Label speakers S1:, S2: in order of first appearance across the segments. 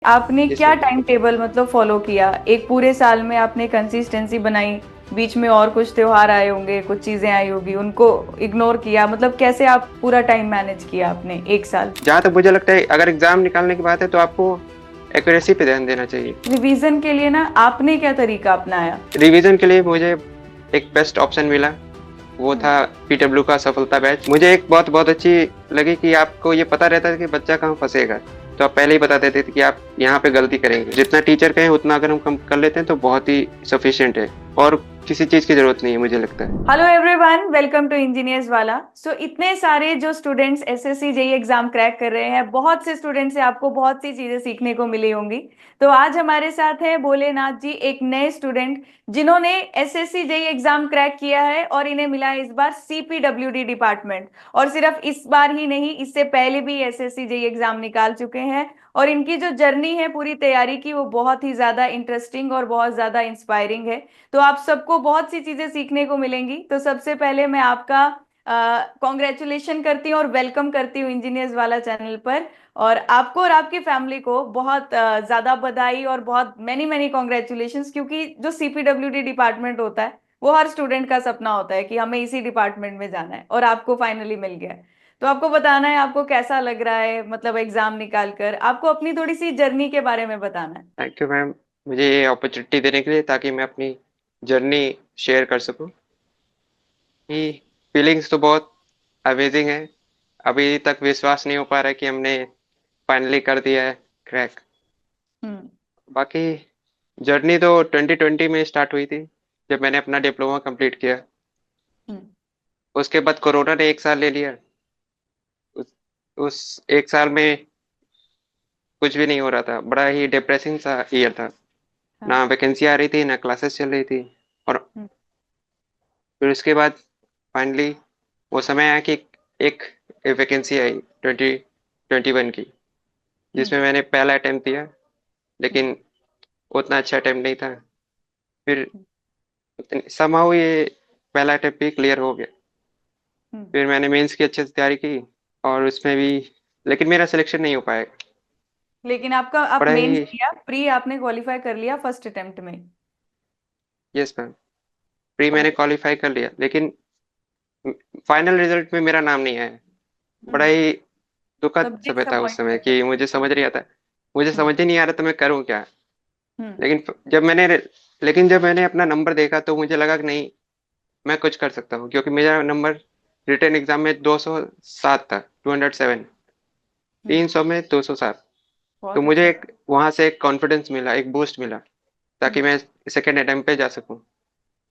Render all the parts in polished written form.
S1: आपने
S2: जिस
S1: क्या टाइम टेबल मतलब फॉलो किया? एक पूरे साल में आपने कंसिस्टेंसी बनाई, बीच में और कुछ त्योहार आए होंगे, कुछ चीजें आई होगी, उनको इग्नोर किया, मतलब कैसे आप पूरा टाइम मैनेज किया आपने एक साल?
S2: जहाँ तक मुझे लगता है, अगर एग्जाम निकालने की बात है तो आपको एक्यूरेसी पे ध्यान देना चाहिए।
S1: रिवीजन के लिए ना आपने क्या तरीका अपनाया?
S2: रिवीजन के लिए मुझे एक बेस्ट ऑप्शन मिला, वो
S1: हम्म।
S2: था पीडब्ल्यू का सफलता बैच। मुझे एक बहुत बहुत अच्छी लगी कि आपको ये पता रहता है कि बच्चा कहाँ फंसेगा, तो आप पहले ही बता देते थे कि आप यहाँ पे गलती करेंगे। जितना टीचर कहें उतना अगर हम कम कर लेते हैं तो बहुत ही सफिशिएंट है, और किसी चीज की जरूरत नहीं है मुझे लगता है।
S1: Hello everyone, welcome to engineers वाला। सो इतने सारे जो students SSC JE exam crack कर रहे हैं, बहुत से स्टूडेंट्स से आपको बहुत सी चीजें सीखने को मिली होंगी। तो आज हमारे साथ है भोलेनाथ जी, एक नए स्टूडेंट जिन्होंने एसएससी जेई एग्जाम क्रैक किया है और इन्हें मिला है इस बार सीपीडब्ल्यूडी डिपार्टमेंट। और सिर्फ इस बार ही नहीं, इससे पहले भी एसएससी जेई एग्जाम निकाल चुके हैं। और इनकी जो जर्नी है पूरी तैयारी की, वो बहुत ही ज्यादा इंटरेस्टिंग और बहुत ज्यादा इंस्पायरिंग है। तो आप सबको बहुत सी चीजें सीखने को मिलेंगी। तो सबसे पहले मैं आपका कॉन्ग्रेचुलेशन करती हूँ और वेलकम करती हूँ इंजीनियर्स वाला चैनल पर। और आपको और आपकी फैमिली को बहुत ज्यादा बधाई और बहुत मैनी मैनी कॉन्ग्रेचुलेशंस, क्योंकि जो सीपीडब्ल्यूडी डिपार्टमेंट होता है वो हर स्टूडेंट का सपना होता है कि हमें इसी डिपार्टमेंट में जाना है, और आपको फाइनली मिल गया है। तो आपको बताना है आपको कैसा लग रहा है, मतलब एग्जाम निकाल कर आपको अपनी थोड़ी सी जर्नी के बारे में बताना है।
S2: थैंक यू मैम, मुझे ये अपॉर्चुनिटी देने के लिए, ताकि मैं अपनी जर्नी शेयर कर सकूं। कि फीलिंग्स तो बहुत अमेजिंग है। अभी तक विश्वास नहीं हो पा रहा है कि हमने फाइनली कर दिया है क्रैक।
S1: हम्म।
S2: बाकी जर्नी तो 2020 में स्टार्ट हुई थी, जब मैंने अपना डिप्लोमा कंप्लीट किया।
S1: हम्म।
S2: उसके बाद कोरोना ने एक साल ले लिया। उस, उस एक साल में कुछ भी नहीं हो रहा था, बड़ा ही डिप्रेसिंग सा ईयर था।
S1: हाँ।
S2: ना वैकेंसी आ रही थी, ना क्लासेस चल रही थी। और
S1: हम्म।
S2: फिर उसके बाद फाइनली वो समय आया कि एक वैकेंसी आई 2021 की,
S1: हम्म।
S2: जिसमें मैंने पहला अटेम्प्ट दिया,
S1: हम्म।
S2: लेकिन उतना अच्छा अटेम्प्ट नहीं था। फिर समहाउ ये पहला अटेम्प्ट भी क्लियर हो गया।
S1: हम्म।
S2: फिर मैंने मेंस की अच्छे से तैयारी की, और उसमें भी, लेकिन मेरा सिलेक्शन नहीं हो पाया।
S1: लेकिन आपका आप
S2: बड़ा
S1: मेंस
S2: ही,
S1: दिया, प्री आपने क्वालिफाई कर लिया फर्स्ट अटेम्प्ट में।
S2: यस मैम, प्री
S1: और
S2: मैंने क्वालिफाई कर लिया, लेकिन फाइनल रिजल्ट में मेरा नाम नहीं आया। बड़ा
S1: हम्म,
S2: ही दुखद
S1: तब
S2: समय था उस समय,
S1: डिसअपॉइंटमेंट है।
S2: कि मुझे समझ नहीं आता, मुझे
S1: हम्म।
S2: समझ ही नहीं आ रहा था मैं करूँ क्या।
S1: हम्म।
S2: लेकिन जब मैंने लेकिन जब मैंने अपना नंबर देखा तो मुझे लगा कि नहीं, मैं कुछ कर सकता हूँ, क्योंकि मेरा नंबर रिटन एग्जाम में 207 था, 207,
S1: हम्म।
S2: 300 में 207। तो
S1: बहुत
S2: मुझे
S1: अच्छा।
S2: एक वहां से एक कॉन्फिडेंस मिला, एक बूस्ट मिला, ताकि
S1: हम्म।
S2: मैं सेकेंड अटेम्प्ट पे जा सकूं।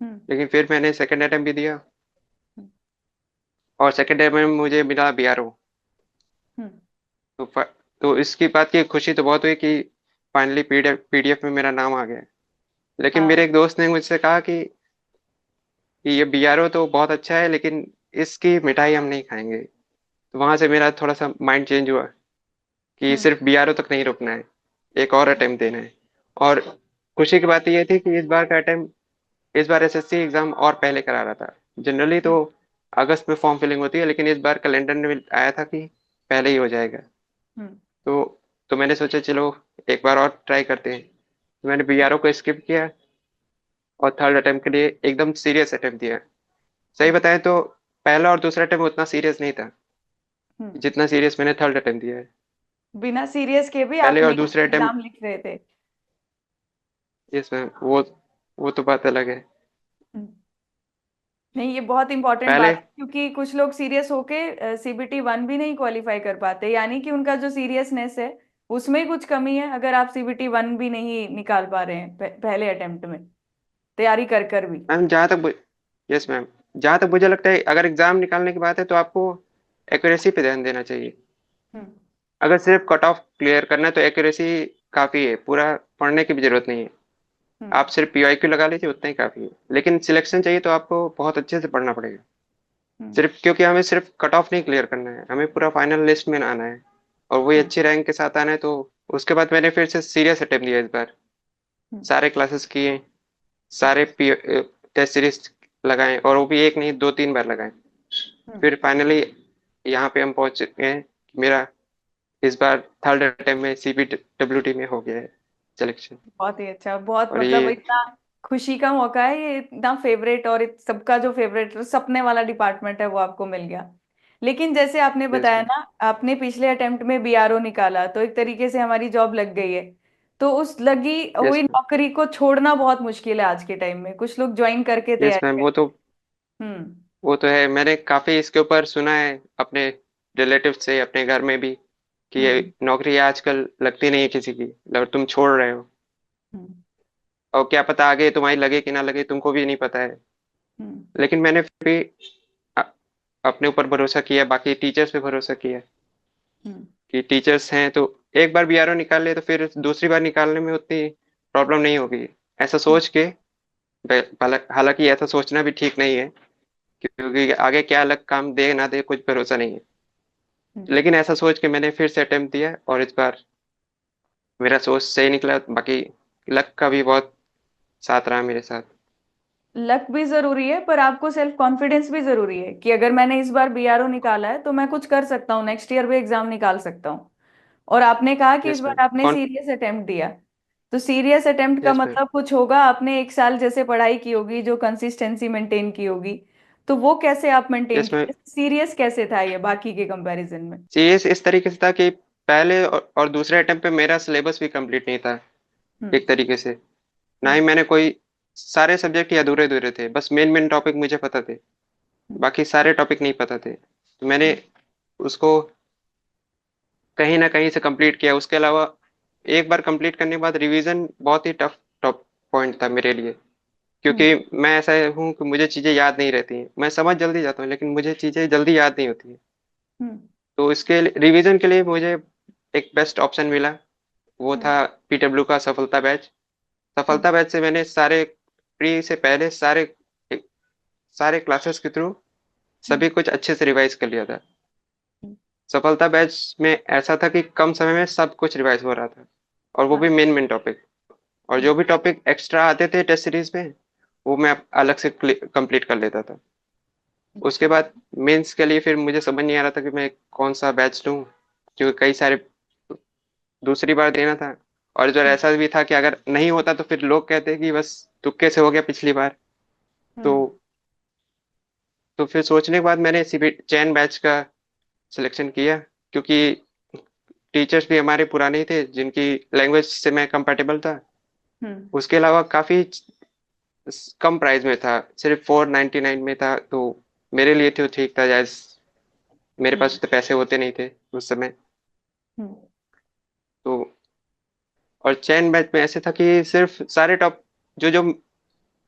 S1: हम्म।
S2: लेकिन फिर मैंने सेकेंड अटेम्प्ट भी दिया,
S1: हम्म।
S2: और सेकेंड अटेम्प्ट में मुझे मिला बीआरओ।
S1: हम्म।
S2: तो तो इसकी बात की खुशी तो बहुत हुई कि फाइनली पीडीएफ में मेरा नाम आ गया। लेकिन मेरे
S1: हाँ।
S2: एक दोस्त ने मुझसे कहा कि ये बीआरओ तो बहुत अच्छा है, लेकिन इसकी मिठाई हम नहीं खाएंगे। तो वहां से मेरा थोड़ा सा माइंड चेंज हुआ, कि
S1: हम्म।
S2: सिर्फ बीआरओ तक नहीं रुकना है, एक और अटेम्प्ट देना है। और खुशी की बात यह थी कि इस बार एसएससी एग्जाम और पहले करा रहा था। जनरली तो
S1: हम्म।
S2: अगस्त में फॉर्म फिलिंग होती है, लेकिन इस बार कैलेंडर में आया था कि पहले ही हो जाएगा।
S1: हम्म।
S2: तो तो मैंने सोचा चलो एक बार और ट्राई करते हैं। तो मैंने बीआरओ को स्किप किया, और थर्ड अटेम्प्ट के लिए एकदम सीरियस अटेम्प्ट दिया। सही
S1: हम्म।
S2: बताएं तो पहला और दूसरा अटेम्प्ट उतना सीरियस नहीं था,
S1: हम्म।
S2: जितना सीरियस मैंने थर्ड अटेम्प्ट दिया है।
S1: बिना सीरियस के भी आप
S2: पहले और
S1: मेन
S2: दूसरे अटेम्प्ट,
S1: एग्जाम लिख रहे थे।
S2: इसमें वो तो बात अलग है।
S1: हम्म। नहीं, ये बहुत इंपॉर्टेंट
S2: पहले,
S1: बात है, क्योंकि कुछ लोग सीरियस होके सीबीटी वन भी नहीं क्वालिफाई कर पाते, यानी कि उनका जो सीरियसनेस है उसमें ही कुछ कमी है, अगर आप सीबीटी वन भी नहीं निकाल पा रहे हैं पहले अटेम्प्ट में तैयारी कर कर भी।
S2: मैम जहाँ तक यस मैम, जहाँ तक मुझे लगता है, अगर एग्जाम निकालने की बात है तो आपको एक्यूरेसी पे ध्यान देना चाहिए।
S1: हम्म।
S2: अगर सिर्फ कट ऑफ क्लियर करना है तो एक्यूरेसी काफी है, पूरा पढ़ने की भी जरूरत नहीं है।
S1: हम्म।
S2: आप सिर्फ पीवाईक्यू लगा लीजिए, उतना ही काफी है। लेकिन सिलेक्शन चाहिए तो आपको बहुत अच्छे से पढ़ना पड़ेगा।
S1: हम्म।
S2: सिर्फ क्योंकि हमें सिर्फ कट ऑफ नहीं क्लियर करना है, हमें पूरा फाइनल लिस्ट में आना है, और वही
S1: हम्म।
S2: अच्छी रैंक के साथ आना है। तो उसके बाद मैंने फिर से सीरियस अटेम्प्ट दिया इस बार,
S1: हम्म।
S2: सारे क्लासेस किए,
S1: हम्म।
S2: सारे टेस्ट सीरीज लगाए, और वो भी एक नहीं, दो तीन बार लगाए।
S1: हम्म।
S2: फिर फाइनली यहाँ पे हम पहुंच गए। मेरा इस बार थर्ड अटेम्प्ट में CPWD में हो गया है सिलेक्शन।
S1: बहुत ही अच्छा, बहुत
S2: और
S1: मतलब
S2: ये
S1: इतना खुशी का मौका है ये, इतना फेवरेट और सबका जो फेवरेट सपने वाला डिपार्टमेंट है वो आपको मिल गया। लेकिन जैसे आपने
S2: यस
S1: बताया
S2: मैम।
S1: ना, आपने पिछले अटेम्प्ट में बीआरओ निकाला तो एक तरीके से हमारी जॉब लग गई है। तो उस लगी
S2: यस
S1: हुई
S2: मैम।
S1: नौकरी को छोड़ना बहुत मुश्किल है आज के टाइम में, कुछ लोग ज्वाइन करके
S2: यस
S1: तैयारी
S2: मैम।
S1: कर। हम्म।
S2: वो तो है, मैंने काफी इसके ऊपर सुना है अपने रिलेटिव से, अपने घर में भी, कि ये
S1: हम्म।
S2: नौकरी आजकल लगती नहीं है किसी की, और तुम छोड़ रहे हो।
S1: हम्म।
S2: और क्या पता आगे तुम्हारी लगे कि ना लगे, तुमको भी नहीं पता है।
S1: हम्म।
S2: लेकिन मैंने फिर भी अ- अपने ऊपर भरोसा किया, बाकी टीचर्स पे भरोसा किया
S1: हम्म।
S2: कि टीचर्स हैं तो एक बार BRO निकाल ले तो फिर दूसरी बार निकालने में उतनी प्रॉब्लम नहीं होगी, ऐसा
S1: हम्म।
S2: सोच के। हालांकि ऐसा सोचना भी ठीक नहीं है, क्योंकि आगे क्या अलग काम दे ना दे कुछ भरोसा नहीं है।
S1: हम्म।
S2: लेकिन ऐसा सोच के मैंने फिर से अटेम्प्ट दिया, और इस बार मेरा सोच सही निकला। बाकी लक का भी बहुत साथ रहा मेरे साथ।
S1: लक भी जरूरी है पर आपको सेल्फ कॉन्फिडेंस भी जरूरी है कि अगर मैंने इस बार बीआरओ निकाला है तो मैं कुछ कर सकता हूँ, नेक्स्ट ईयर भी एग्जाम निकाल सकता हूँ। और आपने कहा कि इस
S2: यस मैम।
S1: बार आपने
S2: कौन।
S1: सीरियस अटेम्प्ट दिया। तो सीरियस अटेम्प्ट का
S2: यस मैम।
S1: मतलब कुछ होगा, आपने एक साल जैसे पढ़ाई की होगी, जो कंसिस्टेंसी मेंटेन की होगी। तो वो कैसे आप मेंटेन
S2: यस मैम।
S1: किए, सीरियस कैसे था ये बाकी के कंपैरिजन में?
S2: सीरियस इस तरीके से था कि पहले और दूसरे अटेम्प्ट पे मेरा सिलेबस भी कंप्लीट नहीं था
S1: हम्म।
S2: एक तरीके से। ना ही
S1: हम्म।
S2: मैंने कोई, सारे सब्जेक्ट ही अधूरे अधूरे थे, बस मेन मेन टॉपिक मुझे पता थे,
S1: हम्म।
S2: बाकी सारे टॉपिक नहीं पता थे। तो मैंने उसको कहीं ना कहीं से कंप्लीट किया। उसके अलावा एक बार कंप्लीट करने के बाद रिवीजन बहुत ही टफ टॉप पॉइंट था मेरे लिए, क्योंकि
S1: हम्म।
S2: मैं ऐसा हूँ कि मुझे चीज़ें याद नहीं रहती हैं, मैं समझ जल्दी जाता हूँ लेकिन मुझे चीज़ें जल्दी याद नहीं होती हैं।
S1: हम्म।
S2: तो इसके रिवीजन के लिए मुझे एक बेस्ट ऑप्शन मिला, वो
S1: हम्म।
S2: था PW का सफलता बैच।
S1: हम्म।
S2: सफलता बैच से मैंने सारे प्री से पहले सारे सारे क्लासेस के थ्रू
S1: हम्म।
S2: सभी कुछ अच्छे से रिवाइज कर लिया था।
S1: हम्म।
S2: सफलता बैच में ऐसा था कि कम समय में सब कुछ रिवाइज हो रहा था, और वो भी
S1: हाँ।
S2: Main main topic. और
S1: हम्म।
S2: जो भी टॉपिक एक्स्ट्रा आते थे टेस्ट सीरीज में, वो मैं अलग से कंप्लीट कर लेता था। उसके
S1: अच्छा।
S2: बाद मेंस के लिए फिर मुझे समझ नहीं आ रहा था कि मैं कौन सा बैच लूं, क्योंकि कई सारे दूसरी बार देना था। और जो
S1: हम्म।
S2: ऐसा भी था कि अगर नहीं होता तो फिर लोग कहते कि बस तुक्के से हो गया पिछली बार। तो
S1: हम्म।
S2: तो फिर सोचने के बाद मैंने सीबी चैन बैच का सिलेक्शन किया, क्योंकि टीचर्स भी हमारे पुराने ही थे जिनकी लैंग्वेज से मैं कंफर्टेबल था।
S1: हम्म।
S2: उसके अलावा काफी कम प्राइस में था, सिर्फ 499 में था, तो मेरे लिए तो ठीक था, जैस मेरे
S1: हम्म।
S2: पास तो पैसे होते नहीं थे उस समय।
S1: हम्म।
S2: तो और चैन बैच में ऐसे था कि सिर्फ सारे टॉप जो जो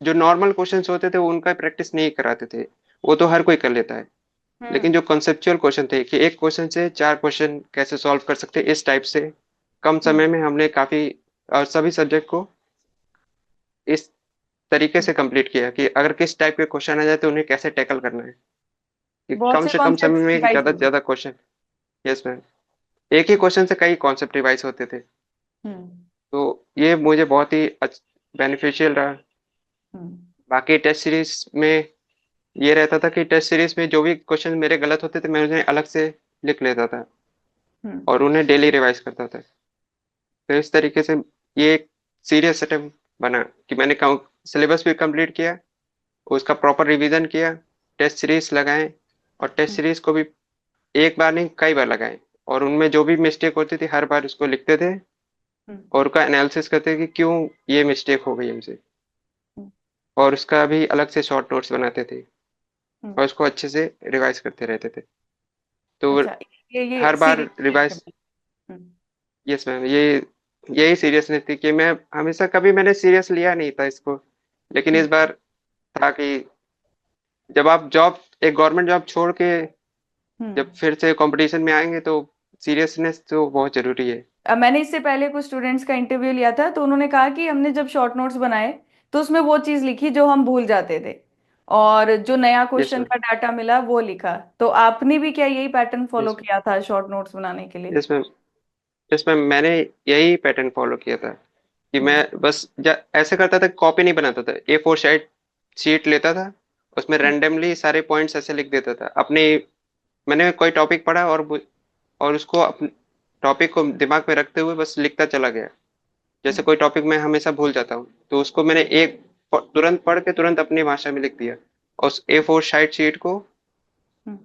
S2: जो नॉर्मल क्वेश्चंस होते थे उनका प्रैक्टिस नहीं कराते थे, वो तो हर कोई कर लेता है। लेकिन
S1: हम्म।
S2: जो कॉन्सेप्चुअल क्वेश्चन थे कि एक क्वेश्चन से चार क्वेश्चन कैसे सॉल्व कर सकते हैं, इस टाइप से कम
S1: हम्म।
S2: समय में हमने काफी और सभी सब्जेक्ट को इस तरीके
S1: हम्म।
S2: से कंप्लीट किया कि अगर किस टाइप के क्वेश्चन आ जाए तो उन्हें कैसे टैकल करना है, कि
S1: बहुत
S2: कम
S1: से
S2: से कम समय
S1: कॉन्सेप्ट्स
S2: में
S1: रिवाइज
S2: ज्यादा
S1: हो
S2: से
S1: गए।
S2: ज्यादा क्वेश्चन। Yes ma'am. एक ही क्वेश्चन से कई कॉन्सेप्ट रिवाइज होते थे।
S1: हम्म।
S2: तो ये मुझे बहुत ही बेनिफिशियल रहा।
S1: हम्म।
S2: बाकी टेस्ट सीरीज में ये रहता था कि टेस्ट सीरीज में जो भी क्वेश्चन मेरे गलत होते थे मैं उन्हें अलग से लिख लेता था,
S1: हम्म।
S2: और उन्हें डेली रिवाइज करता था। तो इस तरीके से ये एक सीरियस अटेम्प्ट बना कि मैंने सिलेबस भी कंप्लीट किया, उसका प्रॉपर रिवीजन किया, टेस्ट सीरीज लगाए, और टेस्ट
S1: हम्म।
S2: सीरीज को भी एक बार नहीं कई बार लगाए, और उनमें जो भी मिस्टेक होती थी हर बार उसको लिखते थे,
S1: हम्म।
S2: और उसका एनालिसिस करते थे कि क्यों ये मिस्टेक हो गई हमसे,
S1: हम्म।
S2: और उसका भी अलग से शॉर्ट नोट्स बनाते थे,
S1: हम्म।
S2: और उसको अच्छे से रिवाइज करते रहते थे। तो
S1: अच्छा, ये
S2: हर बार
S1: serious.
S2: Revise.
S1: Hmm.
S2: Yes ma'am. ये यही सीरियसनेस थी कि मैं हमेशा कभी मैंने सीरियस लिया नहीं था इसको, लेकिन इस
S1: हम्म।
S2: बार था कि जब आप जॉब एक गवर्नमेंट जॉब छोड़ के
S1: हम्म।
S2: जब फिर से कंपटीशन में आएंगे तो सीरियसनेस तो बहुत जरूरी है।
S1: अब मैंने इससे पहले कुछ स्टूडेंट्स का इंटरव्यू लिया था तो उन्होंने कहा कि हमने जब शॉर्ट नोट्स बनाए तो उसमें वो चीज़ लिखी जो हम भूल जाते थे, और जो नया
S2: यस
S1: क्वेश्चन
S2: मैम।
S1: का डाटा मिला वो लिखा। तो आपने भी क्या यही पैटर्न फॉलो
S2: यस
S1: किया था शॉर्ट नोट्स बनाने के लिए?
S2: Yes ma'am. यस मैम, मैंने यही पैटर्न फॉलो किया था कि मैं
S1: हम्म।
S2: बस ऐसे करता था, कॉपी नहीं बनाता था, A4 शीट लेता था, उसमें
S1: हम्म।
S2: रैंडमली सारे पॉइंट्स ऐसे लिख देता था अपने। मैंने कोई टॉपिक पढ़ा और उसको टॉपिक को दिमाग में रखते हुए बस लिखता चला गया। जैसे कोई टॉपिक मैं हमेशा भूल जाता हूँ तो उसको मैंने तुरंत पढ़ के तुरंत अपनी भाषा में लिख दिया। और उस A4 साइड शीट को
S1: हम्म।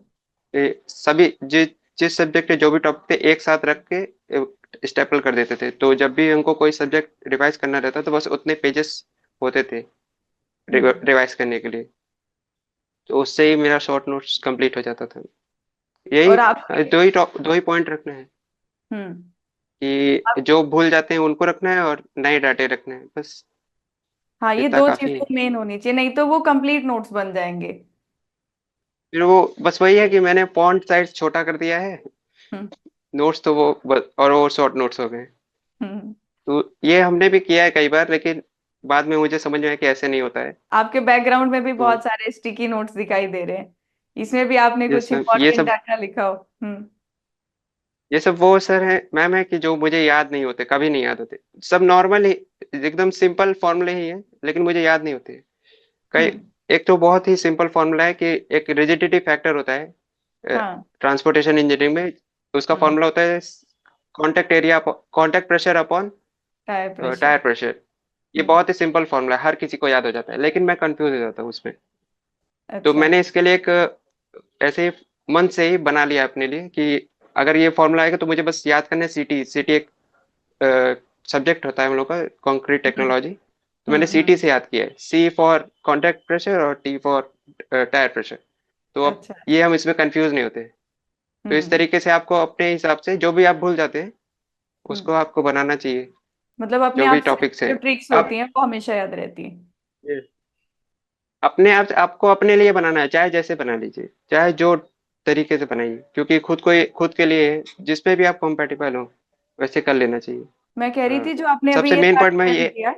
S2: सभी जिस सब्जेक्ट के जो भी टॉपिक थे एक साथ रख के स्टेपल कर देते थे, तो जब भी हमको कोई सब्जेक्ट रिवाइज करना रहता तो बस उतने पेजेस होते थे
S1: हम्म।
S2: रिवाइज करने के लिए। तो उससे ही मेरा शॉर्ट नोट्स कंप्लीट हो जाता था। यही
S1: और आपके
S2: दो ही पॉइंट रखने हैं
S1: हम्म।
S2: कि जो भूल जाते हैं उनको रखना है और नए डाटे रखने हैं, बस
S1: हाँ, ये
S2: इतना
S1: दो
S2: काफी है।
S1: चीजें मेन होनी चाहिए, नहीं तो वो कंप्लीट नोट्स बन जाएंगे।
S2: फिर वो बस वही है कि मैंने फॉन्ट साइज छोटा कर दिया है,
S1: हम्म।
S2: नोट्स तो वो और वो शॉर्ट नोट्स हो गए।
S1: हम्म।
S2: तो ये हमने भी किया है कई बार, लेकिन बाद में मुझे समझ में आया कि ऐसे नहीं होता है।
S1: आपके बैकग्राउंड में भी
S2: तो
S1: बहुत सारे स्टिकी नोट्स दिखाई दे रहे हैं, इसमें भी आपने कुछ
S2: जिसमें ये
S1: इंपॉर्टेंट
S2: सब
S1: डाटा लिखा हो। हम्म।
S2: वो सर है मैम है कि जो मुझे याद नहीं होते, कभी नहीं याद होते। सब नॉर्मल ही एकदम सिंपल फॉर्मूले ही है, लेकिन मुझे याद नहीं होते कई।
S1: हम्म।
S2: एक तो बहुत ही सिंपल फॉर्मूला है कि एक रिजिडिटी फैक्टर होता है
S1: हाँ।
S2: ट्रांसपोर्टेशन इंजीनियरिंग में। उसका
S1: हम्म।
S2: फॉर्मूला होता है contact pressure upon
S1: tyre pressure.
S2: Tyre pressure. ये
S1: हम्म।
S2: बहुत ही सिंपल फॉर्मूला है, हर किसी को याद हो जाता है, लेकिन मैं कंफ्यूज हो जाता हूँ उसमें। तो
S1: अच्छा।
S2: मैंने इसके लिए एक ऐसे मन से ही बना लिया अपने लिए कि अगर ये फॉर्मूला आएगा तो मुझे बस याद करना है। सीटी सीटी एक सब्जेक्ट होता है हम लोग का, कंक्रीट
S1: हम्म।
S2: टेक्नोलॉजी। तो मैंने
S1: हम्म।
S2: सीटी से याद किया है, सी फॉर कांटेक्ट प्रेशर और टी फॉर टायर प्रेशर। तो अब
S1: अच्छा।
S2: ये हम इसमें कंफ्यूज नहीं होते। तो इस
S1: हम्म।
S2: तरीके से आपको अपने हिसाब से जो भी आप भूल जाते हैं उसको
S1: हम्म।
S2: आपको बनाना चाहिए,
S1: मतलब अपने
S2: जो भी
S1: आप से
S2: टॉपिक्स है।
S1: जो ट्रिक्स
S2: आप
S1: होती हैं वो हमेशा याद रहती हैं।
S2: अपने आप आपको अपने लिए बनाना है, चाहे जैसे बना लीजिए, चाहे जो तरीके से बनाइए, क्योंकि खुद के लिए है, जिस पे भी आप कंपेटेबल हो वैसे कर लेना चाहिए।
S1: मैं कह रही
S2: हाँ,
S1: थी जो आपने अभी
S2: सबसे
S1: ये
S2: मेन
S1: सारा
S2: पॉइंट मैं
S1: time
S2: ये
S1: किया,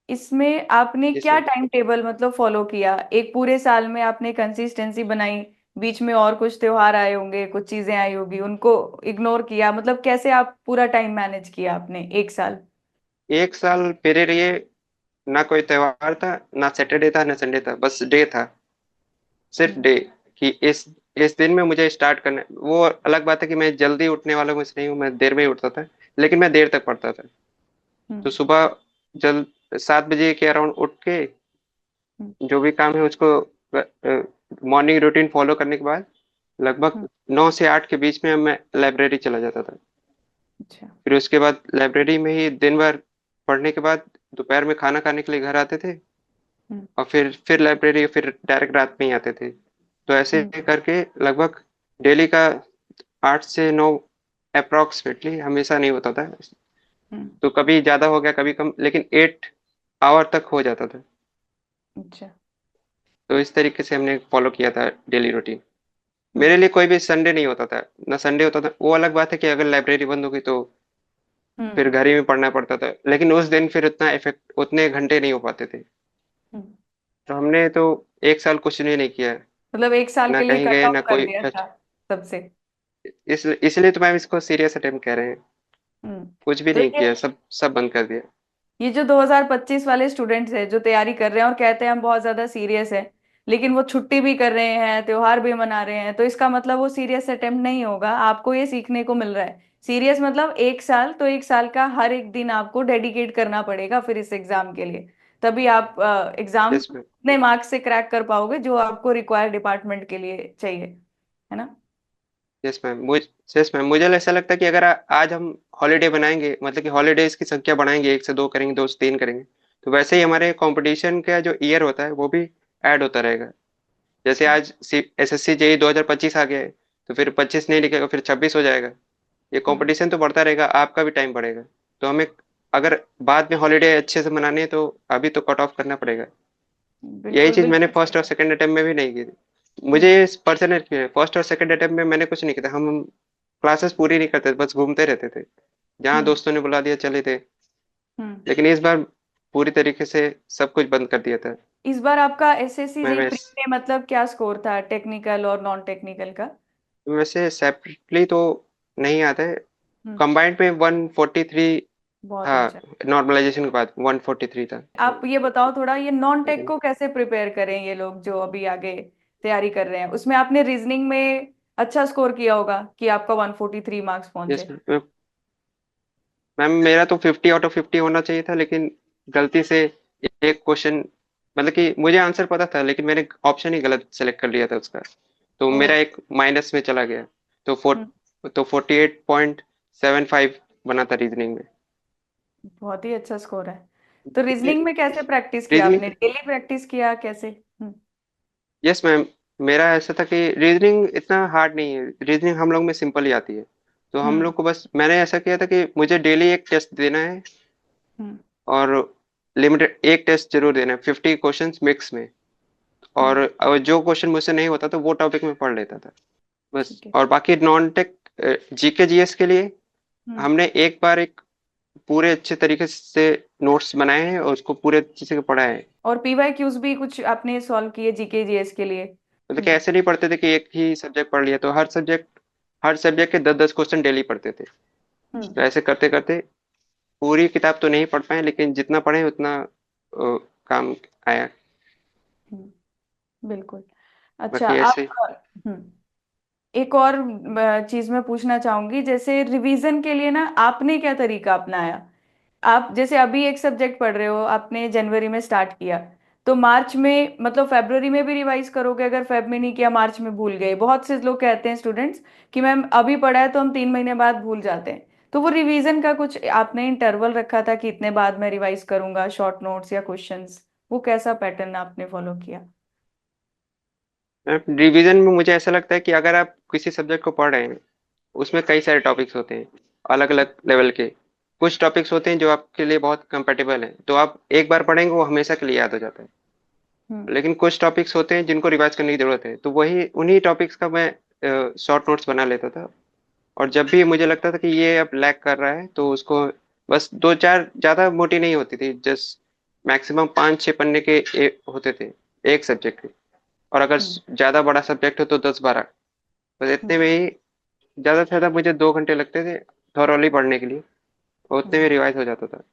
S1: इसमें आपने क्या
S2: इसमें
S1: टाइम टेबल मतलब फॉलो किया? एक पूरे साल में आपने कंसिस्टेंसी बनाई, बीच में और कुछ त्योहार आए होंगे, कुछ चीजें आई होगी, उनको इग्नोर किया, मतलब कैसे आप पूरा टाइम मैनेज किया आपने एक साल?
S2: एक साल मेरे लिए ना कोई त्योहार था, ना सैटरडे था, ना संडे था, बस डे था। सिर्फ
S1: हम्म।
S2: डे कि इस दिन में मुझे स्टार्ट करना है। वो अलग बात है कि मैं जल्दी उठने वालों में से नहीं हूँ, मैं देर में ही उठता था, लेकिन मैं देर तक पढ़ता था। तो
S1: हम्म।
S2: सुबह जल्द 7 बजे के अराउंड उठ के
S1: हम्म।
S2: जो भी काम है उसको मॉर्निंग रूटीन फॉलो करने के बाद लगभग
S1: हम्म।
S2: 9 से 8 के बीच में मैं लाइब्रेरी चला जाता था।
S1: अच्छा।
S2: फिर उसके बाद लाइब्रेरी में ही दिन भर पढ़ने के बाद दोपहर में खाना खाने के लिए घर आते थे,
S1: हम्म।
S2: और फिर लाइब्रेरी, फिर डायरेक्ट रात में ही आते थे। तो ऐसे
S1: हम्म।
S2: करके लगभग डेली का 8 से 9 अप्रोक्सीमेटली, हमेशा नहीं होता था।
S1: हम्म।
S2: तो कभी ज्यादा हो गया कभी कम, लेकिन 8 आवर तक हो जाता था।
S1: अच्छा।
S2: तो इस तरीके से हमने फॉलो किया था डेली रूटीन।
S1: हम्म।
S2: मेरे लिए कोई भी संडे नहीं होता था, ना संडे होता था। वो अलग बात है कि अगर लाइब्रेरी बंद होगी तो
S1: हम्म।
S2: फिर घर ही में पढ़ना पड़ता था, लेकिन उस दिन फिर उतने घंटे नहीं हो पाते थे।
S1: हम्म।
S2: तो हमने तो एक साल कुछ नहीं किया,
S1: मतलब एक साल
S2: ना
S1: के लिए
S2: कहीं
S1: कट
S2: गए
S1: ऑफ
S2: ना
S1: कर
S2: कोई
S1: दिया
S2: फेस्ट।
S1: था सबसे।
S2: इसलिए तो मैम इसको सीरियस अटेम्प्ट कह रहे हैं।
S1: हम्म।
S2: कुछ भी
S1: तो
S2: नहीं
S1: ये
S2: किया, सब बंद कर दिया।
S1: ये जो 2025 वाले स्टूडेंट्स हैं जो तैयारी कर रहे हैं और कहते हैं हम बहुत ज्यादा सीरियस है, लेकिन वो छुट्टी भी कर रहे हैं, त्योहार भी मना रहे हैं, तो इसका मतलब वो सीरियस अटेम्प्ट नहीं होगा। आपको ये सीखने को मिल रहा है सीरियस मतलब एक साल, तो एक साल का हर एक दिन आपको डेडिकेट करना पड़ेगा फिर इस एग्जाम के लिए। तभी आप एग्जाम
S2: यस मैम।
S1: उतने मार्क्स से क्रैक कर पाओगे जो आपको रिक्वायर डिपार्टमेंट के लिए चाहिए, है ना?
S2: यस मैम यस मैम, मुझे ऐसा लगता है कि अगर आज हम हॉलीडे बनाएंगे, मतलब कि हॉलीडेज की संख्या बढ़ाएंगे, 1 से 2 करेंगे, 2 से 3 करेंगे, तो वैसे ही हमारे कंपटीशन का जो ईयर होता है वो भी ऐड होता रहेगा। जैसे आज SSC JEE 2025 आ गया है, तो फिर 25 नहीं लिखेगा, फिर 26 हो जाएगा। ये
S1: हम्म।
S2: कंपटीशन तो बढ़ता रहेगा, आपका भी टाइम बढ़ेगा। तो हमें अगर बाद में हॉलीडे अच्छे से मनाने हैं तो अभी तो कट ऑफ करना पड़ेगा। यही
S1: बिल्कुल
S2: चीज मैंने
S1: बिल्कुल सही
S2: फर्स्ट और
S1: बात।
S2: सेकंड अटेम्प्ट में भी नहीं की थी। मुझे
S1: हम्म।
S2: पर्सनल फर्स्ट और सेकंड अटेम्प्ट में मैंने कुछ नहीं किया था। हम क्लासेस पूरी नहीं करते थे, बस घूमते रहते थे, जहाँ
S1: हम्म।
S2: दोस्तों ने बुला दिया चले थे।
S1: हम्म।
S2: लेकिन इस बार पूरी तरीके से सब कुछ बंद कर दिया था।
S1: इस बार आपका एसएससी
S2: मैं
S1: जेई प्री
S2: वैस,
S1: में मतलब क्या स्कोर था, टेक्निकल और नॉन टेक्निकल का?
S2: वैसे सेपरेटली तो नहीं आता है,
S1: हम्म।
S2: कंबाइंड में 143
S1: बहुत
S2: था।
S1: अच्छा।
S2: नॉर्मलाइजेशन के बाद 143 था।
S1: आप ये बताओ थोड़ा, ये नॉन टेक को कैसे प्रिपेयर करें ये लोग जो अभी आगे तैयारी कर रहे हैं? उसमें आपने रीजनिंग में अच्छा स्कोर किया होगा कि आपका 143 मार्क्स
S2: यस
S1: पहुंचे।
S2: मैम, मैम मेरा तो 50 आउट ऑफ 50 होना चाहिए था, लेकिन गलती से एक क्वेश्चन, मतलब कि मुझे आंसर पता था लेकिन मैंने ऑप्शन ही गलत सेलेक्ट कर लिया था उसका, तो
S1: ओ।
S2: मेरा एक माइनस में चला गया। तो
S1: हम्म,
S2: 48.75 बना था रीजनिंग में।
S1: बहुत ही अच्छा स्कोर है। तो रीजनिंग में कैसे प्रैक्टिस किया
S2: रीजनिंग,
S1: आपने, डेली प्रैक्टिस किया कैसे?
S2: यस मैम, मेरा ऐसा था कि रीजनिंग इतना हार्ड नहीं है, रीजनिंग हम लोग में सिंपल ही आती है। तो हम
S1: हम्म।
S2: लोग को बस मैंने ऐसा किया था कि मुझे डेली एक टेस्ट देना है,
S1: हम्म।
S2: और लिमिटेड एक टेस्ट जरूर देना है, 50 क्वेश्चंस मिक्स में। और
S1: हम्म।
S2: जो क्वेश्चन मुझसे नहीं होता तो वो टॉपिक में पढ़ लेता था बस।
S1: ठीक है।
S2: और बाकी नॉन टेक जीके जीएस के लिए
S1: हम्म।
S2: हमने एक बार एक पूरे अच्छे तरीके से नोट्स बनाए हैं और उसको पूरे अच्छे से पढ़ा है।
S1: और पीवाई क्यूज भी कुछ आपने सॉल्व किए जीके जीएस के लिए?
S2: मतलब कि
S1: हम्म।
S2: ऐसे नहीं पढ़ते थे कि एक ही सब्जेक्ट पढ़ लिया, तो हर सब्जेक्ट के 10-10 क्वेश्चन डेली पढ़ते थे।
S1: हम्म।
S2: तो ऐसे करते करते पूरी किताब तो नहीं पढ़ पाए, लेकिन जितना पढ़े उतना काम आया।
S1: बिल्कुल। अच्छा
S2: बाकी
S1: आप।
S2: ऐसे।
S1: हम्म। एक और चीज मैं पूछना चाहूंगी, जैसे रिवीजन के लिए ना आपने क्या तरीका अपनाया? आप जैसे अभी एक सब्जेक्ट पढ़ रहे हो, आपने जनवरी में स्टार्ट किया, तो मार्च में मतलब फरवरी में भी रिवाइज करोगे? अगर फेब में नहीं किया, मार्च में भूल गए, बहुत से लोग कहते हैं स्टूडेंट्स कि मैम अभी पढ़ा है तो हम 3 महीने बाद भूल जाते हैं। तो वो रिवीजन का कुछ आपने इंटरवल रखा था कि इतने बाद मैं रिवाइज करूंगा शॉर्ट नोट्स या क्वेश्चंस? वो कैसा पैटर्न आपने फॉलो किया?
S2: रिवीजन में मुझे ऐसा लगता है कि अगर आप किसी सब्जेक्ट को पढ़ रहे हैं, उसमें कई सारे टॉपिक्स होते हैं अलग अलग लेवल के। कुछ टॉपिक्स होते हैं जो आपके लिए बहुत कंपेटेबल हैं, तो आप एक बार पढ़ेंगे वो हमेशा के लिए याद हो जाता है।
S1: हम्म।
S2: लेकिन कुछ टॉपिक्स होते हैं जिनको रिवाइज करने की जरूरत है, तो वही उन्हीं टॉपिक्स का मैं शॉर्ट नोट्स बना लेता था। और जब भी मुझे लगता था कि ये अब लैग कर रहा है तो उसको बस दो चार, ज्यादा मोटी नहीं होती थी, जस्ट मैक्सिमम 5-6 पन्ने के होते थे एक सब्जेक्ट के। और अगर
S1: हम्म।
S2: ज्यादा बड़ा सब्जेक्ट हो तो 10-12, बस इतने
S1: हम्म।
S2: में ही। ज्यादा से ज्यादा मुझे 2 घंटे लगते थे थॉरली पढ़ने के लिए, और उतने
S1: हम्म।
S2: में रिवाइज हो जाता था।
S1: ठीक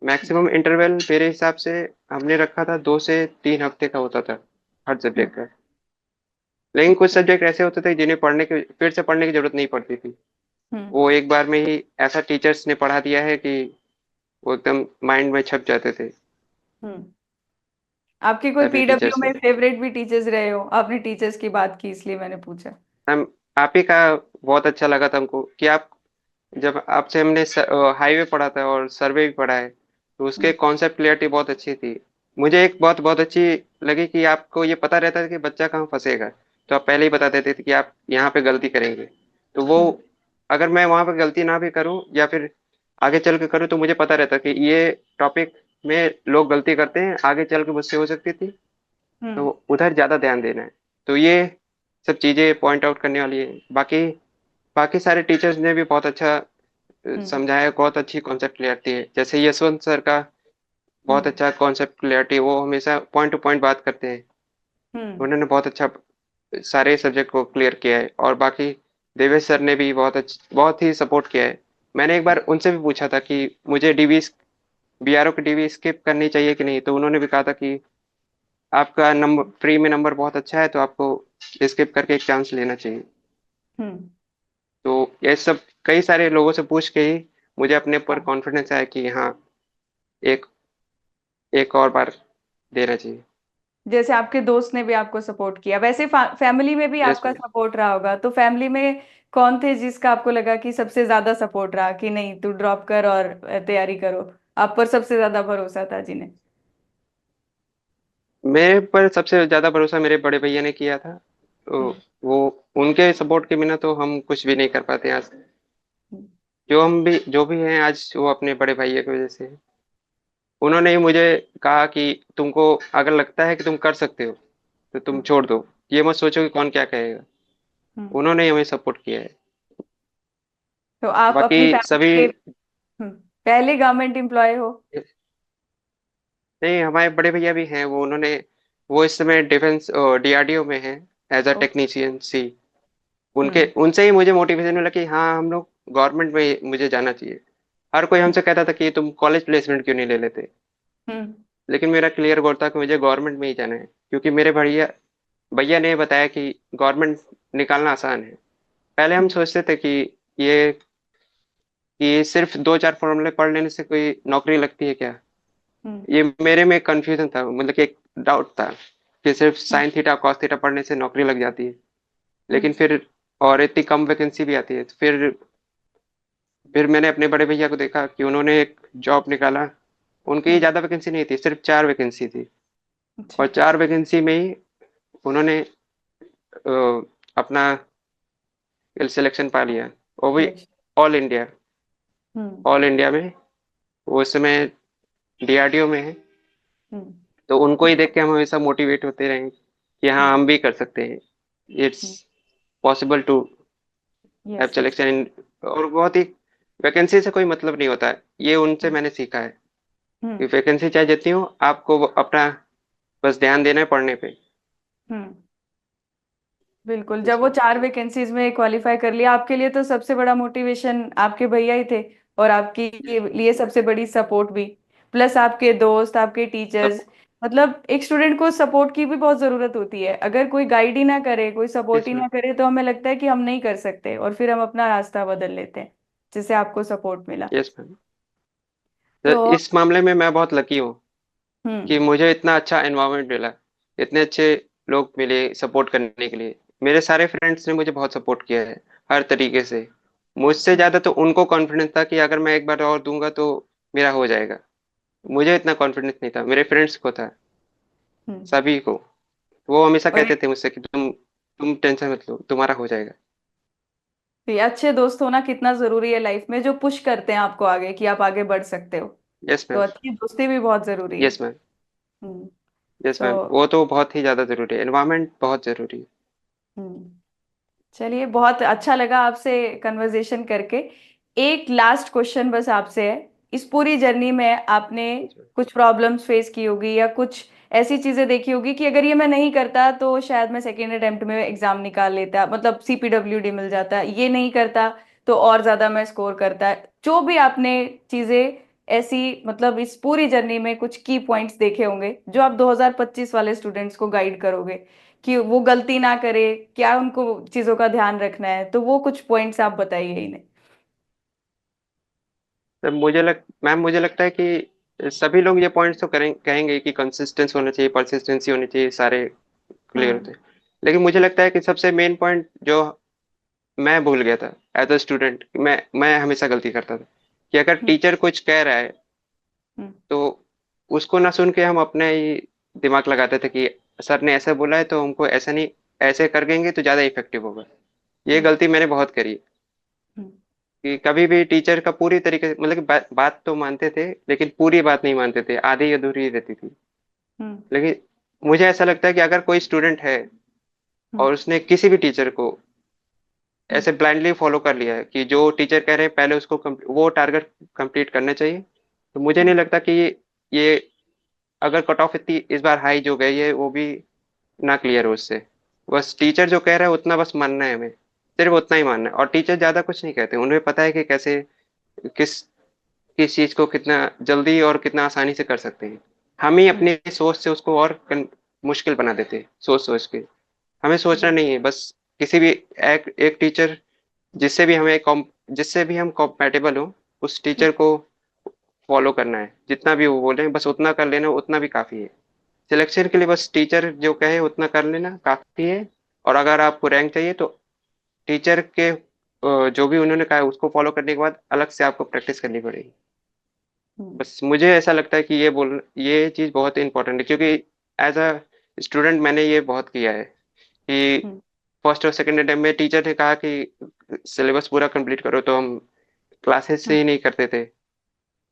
S2: मैक्सिमम
S1: है।
S2: इंटरवल मेरे हिसाब से हमने रखा था 2 से 3 हफ्ते का होता था हर
S1: हम्म।
S2: सब्जेक्ट का। लेकिन कुछ सब्जेक्ट ऐसे होते थे जिन्हें फिर से पढ़ने की जरूरत नहीं पड़ती थी।
S1: हम्म।
S2: वो एक बार में ही ऐसा टीचर्स ने पढ़ा दिया है कि वो एकदम माइंड में छप जाते थे।
S1: हम्म। आपके कोई
S2: ऐसे
S1: पीडब्ल्यू
S2: टीचर्स
S1: में
S2: हैं।
S1: फेवरेट भी टीचर्स रहे हो? आपने टीचर्स की बात की इसलिए मैंने पूछा।
S2: हम आप ही का बहुत अच्छा लगा था हमको कि आप, जब आपसे हमने हाईवे पढ़ा था और सर्वे भी पढ़ा है, तो उसके
S1: हम्म।
S2: कॉन्सेप्ट क्लियरिटी बहुत अच्छी थी। मुझे एक बहुत बहुत अच्छी लगी कि आपको ये पता रहता है कि बच्चा कहाँ फंसेगा, तो आप पहले ही बता देते थे कि आप यहाँ पे गलती करेंगे। तो वो,
S1: हम्म।
S2: अगर मैं वहां पे गलती ना भी करूं या फिर आगे चल के करूं, तो मुझे पता रहता कि ये टॉपिक में लोग गलती करते हैं, आगे चल के मुझसे हो सकती थी, तो
S1: हम्म।
S2: उधर ज्यादा ध्यान देना है। तो ये सब चीजें पॉइंट आउट करने वाली है। बाकी बाकी सारे टीचर्स ने भी बहुत अच्छा
S1: हम्म।
S2: समझाया, बहुत अच्छी कॉन्सेप्ट क्लियरिटी है। जैसे यशवंत सर का बहुत
S1: हम्म।
S2: अच्छा कॉन्सेप्ट क्लियरिटी, वो हमेशा पॉइंट टू पॉइंट बात करते हैं।
S1: हम्म।
S2: उन्होंने बहुत अच्छा सारे सब्जेक्ट को क्लियर किया है। और बाकी देवेश सर ने भी बहुत ही सपोर्ट किया है। मैंने एक बार उनसे भी पूछा था कि मुझे डीबी, बीआरओ की डीबी स्किप करनी चाहिए कि नहीं, तो उन्होंने भी कहा था कि आपका नंबर फ्री में नंबर बहुत अच्छा है, तो आपको स्किप करके एक चांस लेना चाहिए।
S1: हम्म।
S2: तो ये सब कई सारे लोगों से पूछ के ही मुझे अपने ऊपर
S1: हाँ।
S2: कॉन्फिडेंस आया कि हाँ, एक एक और बार देना चाहिए।
S1: जैसे आपके दोस्त ने भी आपको सपोर्ट किया, वैसे फैमिली में भी
S2: यस
S1: आपका
S2: मैम।
S1: सपोर्ट रहा होगा, तो फैमिली में कौन थे जिसका आपको लगा कि सबसे ज्यादा सपोर्ट रहा कि नहीं तू ड्रॉप कर और तैयारी करो? आप पर सबसे ज्यादा भरोसा था जिन्हें?
S2: मेरे पर सबसे ज्यादा भरोसा मेरे बड़े भैया ने किया था। तो
S1: हम्म।
S2: वो, उनके सपोर्ट के बिना तो हम कुछ भी नहीं कर पाते आज।
S1: हम्म।
S2: जो भी हैं आज, वो अपने बड़े भैया की वजह से हैं। उन्होंने ही मुझे कहा कि तुमको अगर लगता है कि तुम कर सकते हो तो तुम
S1: हम्म।
S2: छोड़ दो, ये मत सोचो कि कौन क्या कहेगा।
S1: हम्म।
S2: उन्होंने ही हमें सपोर्ट किया है।
S1: तो आप
S2: बाकी
S1: अपनी फैमिली
S2: सभी,
S1: के पहले गवर्नमेंट एम्प्लॉय हो?
S2: नहीं, हमारे बड़े भैया भी हैं, वो इस समय डिफेंस डीआरडीओ में हैं, एज अ
S1: ओ।
S2: टेक्नीशियन सी। उनके
S1: हम्म।
S2: उनसे ही मुझे मोटिवेशन मिला कि हाँ, हम लोग गवर्नमेंट में मुझे जाना चाहिए। हर कोई
S1: हम्म।
S2: हमसे कहता था कि तुम कॉलेज प्लेसमेंट क्यों नहीं ले लेते,
S1: हम्म।
S2: लेकिन मेरा क्लियर गोल था कि मुझे गवर्नमेंट में ही जाना है, क्योंकि मेरे भैया भैया ने बताया कि गवर्नमेंट निकालना आसान है। पहले हम
S1: हम्म।
S2: सोचते थे कि ये कि सिर्फ दो चार फॉर्मूले पढ़ लेने से कोई नौकरी लगती है क्या।
S1: हम्म।
S2: ये मेरे में कंफ्यूजन था, मतलब कि एक डाउट था कि सिर्फ
S1: हम्म।
S2: साइन थीटा कॉस थीटा पढ़ने से नौकरी लग जाती है।
S1: हम्म।
S2: लेकिन फिर और इतनी कम वैकेंसी भी आती है, तो फिर मैंने अपने बड़े भैया को देखा कि उन्होंने एक जॉब निकाला। उनकी
S1: हम्म।
S2: ज्यादा वैकेंसी नहीं थी, सिर्फ चार वैकेंसी थी। और
S1: अच्छा।
S2: चार वैकेंसी में ही उन्होंने अपना सिलेक्शन पा लिया। वो भी
S1: सिलेक्शन।
S2: ऑल इंडिया,
S1: हम्म।
S2: ऑल इंडिया में। वो उस समय डीआरडीओ में है।
S1: हम्म।
S2: तो उनको ही देख के हम हमेशा मोटिवेट होते रहे कि हाँ
S1: हम्म।
S2: हम भी कर सकते हैं। It's
S1: hmm.
S2: Possible to have
S1: yes, yes.
S2: Selection in. और बहुत ही वैकेंसी से कोई मतलब नहीं होता है, ये उनसे मैंने सीखा है कि
S1: हम्म।
S2: वैकेंसी चाहे जितनी हो, आपको अपना बस ध्यान देना है पढ़ने पे।
S1: हम्म। बिल्कुल, जब वो
S2: इसमें
S1: 4 वैकेंसीज में क्वालिफाई कर लिया, आपके लिए तो सबसे बड़ा मोटिवेशन आपके भैया ही थे। और आपके लिए सबसे बड़ी सपोर्ट भी, प्लस आपके दोस्त, आपके टीचर्स।
S2: सब
S1: मतलब एक स्टूडेंट को सपोर्ट की भी बहुत जरूरत होती है। अगर कोई गाइड ही ना करे, कोई सपोर्ट ही
S2: इसमें
S1: ना करे, तो हमें लगता है कि हम नहीं कर सकते, और फिर हम अपना रास्ता बदल लेते हैं, जिससे आपको सपोर्ट मिला।
S2: Yes ma'am. तो
S1: तो
S2: इस मामले में मैं बहुत लकी हूँ कि
S1: हम्म।
S2: मुझे इतना अच्छा एनवायरनमेंट मिला, इतने अच्छे लोग मिले सपोर्ट करने के लिए। मेरे सारे फ्रेंड्स ने मुझे बहुत सपोर्ट किया है हर तरीके से। मुझसे
S1: हम्म।
S2: ज्यादा तो उनको कॉन्फिडेंस था कि अगर मैं एक बार और दूंगा तो मेरा हो जाएगा। मुझे इतना कॉन्फिडेंस नहीं था, मेरे फ्रेंड्स को था,
S1: हम्म।
S2: सभी को। वो हमेशा
S1: और
S2: कहते थे मुझसे कि तुम टेंशन मत लो, तुम्हारा हो जाएगा।
S1: ये अच्छे दोस्त होना कितना जरूरी है लाइफ में, जो पुश करते हैं आपको आगे, कि आप आगे बढ़ सकते हो।
S2: यस
S1: तो
S2: मैम।
S1: अच्छी दोस्ती भी बहुत जरूरी है।
S2: Yes ma'am.
S1: Hmm.
S2: Yes ma'am,
S1: so
S2: वो तो बहुत ही ज्यादा जरूरी है, एनवायरनमेंट बहुत जरूरी है।
S1: हम्म। चलिए, बहुत अच्छा लगा आपसे कन्वर्सेशन करके। एक लास्ट क्वेश्चन बस आपसे है। इस पूरी जर्नी में आपने
S2: Yes, ma'am.
S1: कुछ प्रॉब्लम्स फेस की होगी, या कुछ ऐसी चीजें देखी होगी कि अगर ये मैं नहीं करता तो शायद मैं सेकेंड अटेम्प्ट में एग्जाम निकाल लेता, मतलब CPWD मिल जाता, ये नहीं करता तो और ज्यादा मैं स्कोर करता। जो भी आपने चीजें ऐसी, मतलब इस पूरी जर्नी में कुछ की पॉइंट्स देखे होंगे जो आप 2025 वाले स्टूडेंट्स को गाइड करोगे कि वो गलती ना करे, क्या उनको चीजों का ध्यान रखना है, तो वो कुछ पॉइंट्स आप बताइए इन्हें।
S2: तो मैम मुझे लगता है कि सभी लोग ये पॉइंट्स तो कहेंगे कि कंसिस्टेंस होना चाहिए, परसिस्टेंसी होनी चाहिए, सारे क्लियर
S1: हम्म।
S2: होते हैं। लेकिन मुझे लगता है कि सबसे मेन पॉइंट जो मैं भूल गया था एज अ स्टूडेंट, मैं हमेशा गलती करता था कि अगर
S1: हम्म।
S2: टीचर कुछ कह रहा है
S1: हम्म।
S2: तो उसको ना सुन के हम अपने ही दिमाग लगाते थे कि सर ने ऐसा बोला है तो हमको ऐसा नहीं, ऐसे कर देंगे तो ज्यादा इफेक्टिव होगा। ये
S1: हम्म।
S2: गलती मैंने बहुत करी
S1: हम्म।
S2: कि कभी भी टीचर का पूरी तरीके से, मतलब कि बात तो मानते थे लेकिन पूरी बात नहीं मानते थे, आधी अधूरी रहती थी।
S1: हम्म।
S2: लेकिन मुझे ऐसा लगता है कि अगर कोई स्टूडेंट है
S1: हम्म।
S2: और उसने किसी भी टीचर को
S1: हम्म।
S2: ऐसे ब्लाइंडली फॉलो कर लिया है कि जो टीचर कह रहे हैं पहले उसको वो टारगेट कंप्लीट करना चाहिए, तो मुझे नहीं
S1: हम्म।
S2: लगता कि ये अगर कट ऑफ इतनी इस बार हाई जो गई है वो भी ना क्लियर हो उससे। बस टीचर जो कह रहा है उतना बस मानना है हमें, सिर्फ उतना ही मानना है। और टीचर ज्यादा कुछ नहीं कहते, उन्हें पता है कि कैसे किस किस चीज को कितना जल्दी और कितना आसानी से कर सकते हैं। हम ही
S1: हम्म।
S2: अपनी सोच से उसको और मुश्किल बना देते हैं, सोच सोच के। हमें सोचना नहीं है, बस किसी भी एक टीचर जिससे भी जिससे भी हम कॉम्पेटेबल हो, उस
S1: हम्म।
S2: टीचर को फॉलो करना है। जितना भी वो बोले बस उतना कर लेना, उतना भी काफी है। सिलेक्शन के लिए बस टीचर जो कहे उतना कर लेना काफी है। और अगर आपको रैंक चाहिए तो टीचर के जो भी उन्होंने कहा है उसको फॉलो करने के बाद अलग से आपको प्रैक्टिस करनी पड़ेगी।
S1: हम्म।
S2: बस मुझे ऐसा लगता है कि ये चीज बहुत इंपॉर्टेंट है, क्योंकि एज अ स्टूडेंट मैंने ये बहुत किया है कि
S1: हम्म।
S2: फर्स्ट और सेकंड अटेम्प्ट में टीचर ने कहा कि सिलेबस पूरा कंप्लीट करो, तो हम क्लासेस से
S1: हम्म।
S2: ही नहीं करते थे,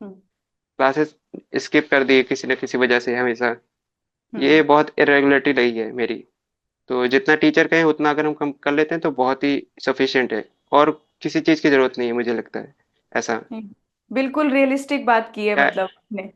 S1: हम्म।
S2: क्लासेस स्किप कर दिए किसी न किसी वजह से हमेशा।
S1: हम्म।
S2: ये बहुत इरेगुलरिटी रही है मेरी। तो जितना टीचर कहे उतना अगर हम कम कर लेते हैं तो बहुत ही सफिशिएंट है, और किसी चीज की जरूरत नहीं है मुझे लगता है ऐसा।
S1: बिल्कुल रियलिस्टिक बात की है,
S2: क्या।
S1: मतलब आपने।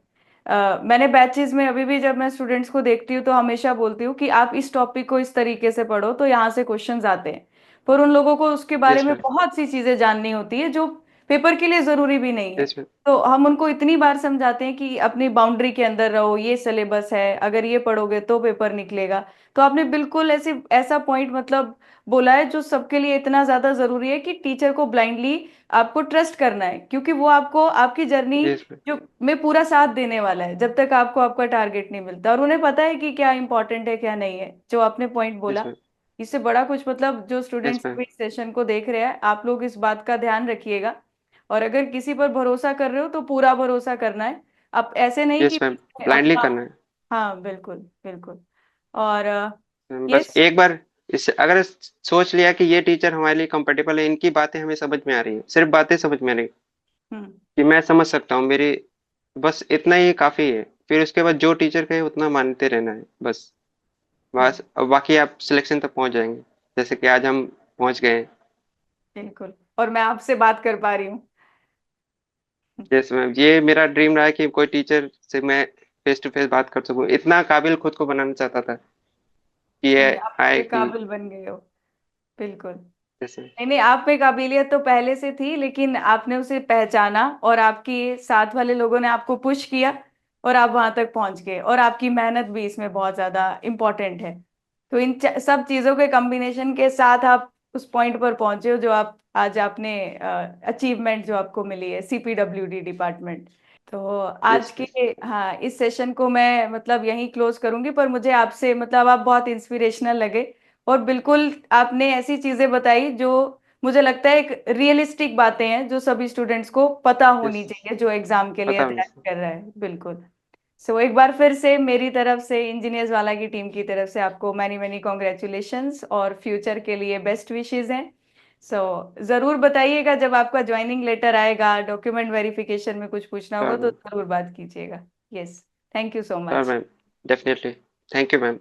S1: मैंने बैचेज में अभी भी जब मैं स्टूडेंट्स को देखती हूँ तो हमेशा बोलती हूँ कि आप इस टॉपिक को इस तरीके से पढ़ो तो यहाँ से क्वेश्चंस आते हैं। पर उन लोगों को उसके बारे
S2: यस
S1: में
S2: मैम।
S1: बहुत सी चीजें जाननी होती है, जो पेपर के लिए जरूरी भी नहीं है।
S2: Yes ma'am.
S1: तो हम उनको इतनी बार समझाते हैं कि अपनी बाउंड्री के अंदर रहो, ये सिलेबस है, अगर ये पढ़ोगे तो पेपर निकलेगा। तो आपने बिल्कुल ऐसे ऐसा पॉइंट मतलब बोला है जो सबके लिए इतना ज्यादा जरूरी है कि टीचर को ब्लाइंडली आपको ट्रस्ट करना है, क्योंकि वो आपको आपकी जर्नी
S2: यस मैम।
S1: जो में पूरा साथ देने वाला है जब तक आपको आपका टारगेट नहीं मिलता, और उन्हें पता है कि क्या इंपॉर्टेंट है क्या नहीं है, जो आपने पॉइंट
S2: यस
S1: बोला।
S2: मैम।
S1: इससे बड़ा कुछ मतलब जो
S2: यस
S1: स्टूडेंट्स
S2: मैम।
S1: भी इस सेशन को देख रहे हैं, आप लोग इस बात का ध्यान रखिएगा। और अगर किसी पर भरोसा कर रहे हो तो पूरा भरोसा करना है। आप ऐसे नहीं कि
S2: यस मैम। ब्लाइंडली
S1: अपना।
S2: करना है।
S1: हाँ बिल्कुल बिल्कुल। और ये।
S2: बस एक बार इस अगर सोच लिया कि ये टीचर हमारे लिए कंफर्टेबल है, इनकी बातें हमें समझ में आ रही है, सिर्फ बातें समझ में आ रही है
S1: हम्म।
S2: कि मैं समझ सकता हूँ, मेरी बस इतना ही काफी है। फिर उसके बाद जो टीचर कहे उतना मानते रहना है बस।
S1: हम्म।
S2: बस अब बाकी आप सिलेक्शन तक पहुंच जाएंगे, जैसे कि आज हम पहुंच गए हैं।
S1: बिल्कुल, और मैं आपसे बात कर पा रही हूँ।
S2: यस मैम, ये मेरा ड्रीम रहा है कि कोई टीचर से मैं फेस टू फेस बात कर सकूं, इतना काबिल खुद को बनाना चाहता था कि ये
S1: नहीं, आप
S2: आए
S1: ये
S2: कि
S1: काबिल बन गए हो। बिल्कुल।
S2: जैसे।
S1: नहीं नहीं, आप में काबिलियत तो पहले से थी, लेकिन आपने उसे पहचाना और आपकी साथ वाले लोगों ने आपको पुश किया, और आप वहां तक पहुंच गए, और आपकी मेहनत भी इसमें बहुत ज्यादा इम्पोर्टेंट है। तो इन सब चीजों के कॉम्बिनेशन के साथ आप उस पॉइंट पर पहुंचे हो जो आप आज आपने अचीवमेंट जो आपको मिली है CPWD डिपार्टमेंट। तो आज
S2: यस
S1: के,
S2: मैम।
S1: हाँ, इस सेशन को मैं मतलब यहीं क्लोज करूंगी, पर मुझे आपसे मतलब आप बहुत इंस्पिरेशनल लगे। और बिल्कुल आपने ऐसी चीजें बताई जो मुझे लगता है एक रियलिस्टिक बातें हैं जो सभी स्टूडेंट्स को पता
S2: यस।
S1: होनी चाहिए जो एग्जाम के लिए
S2: पता होना
S1: तैयारी
S2: चाहिए।
S1: कर रहा है। बिल्कुल। सो एक बार फिर से मेरी तरफ से, इंजीनियर्स वाला की टीम की तरफ से आपको मैनी मैनी कॉन्ग्रेचुलेशंस, और फ्यूचर के लिए बेस्ट विशेस हैं। जरूर बताइएगा जब आपका ज्वाइनिंग लेटर आएगा, डॉक्यूमेंट वेरिफिकेशन में कुछ पूछना होगा
S2: श्योर
S1: तो
S2: मैम।
S1: जरूर बात कीजिएगा। Yes. Thank you so
S2: sure
S1: much.
S2: Ma'am. Definitely. Thank you ma'am.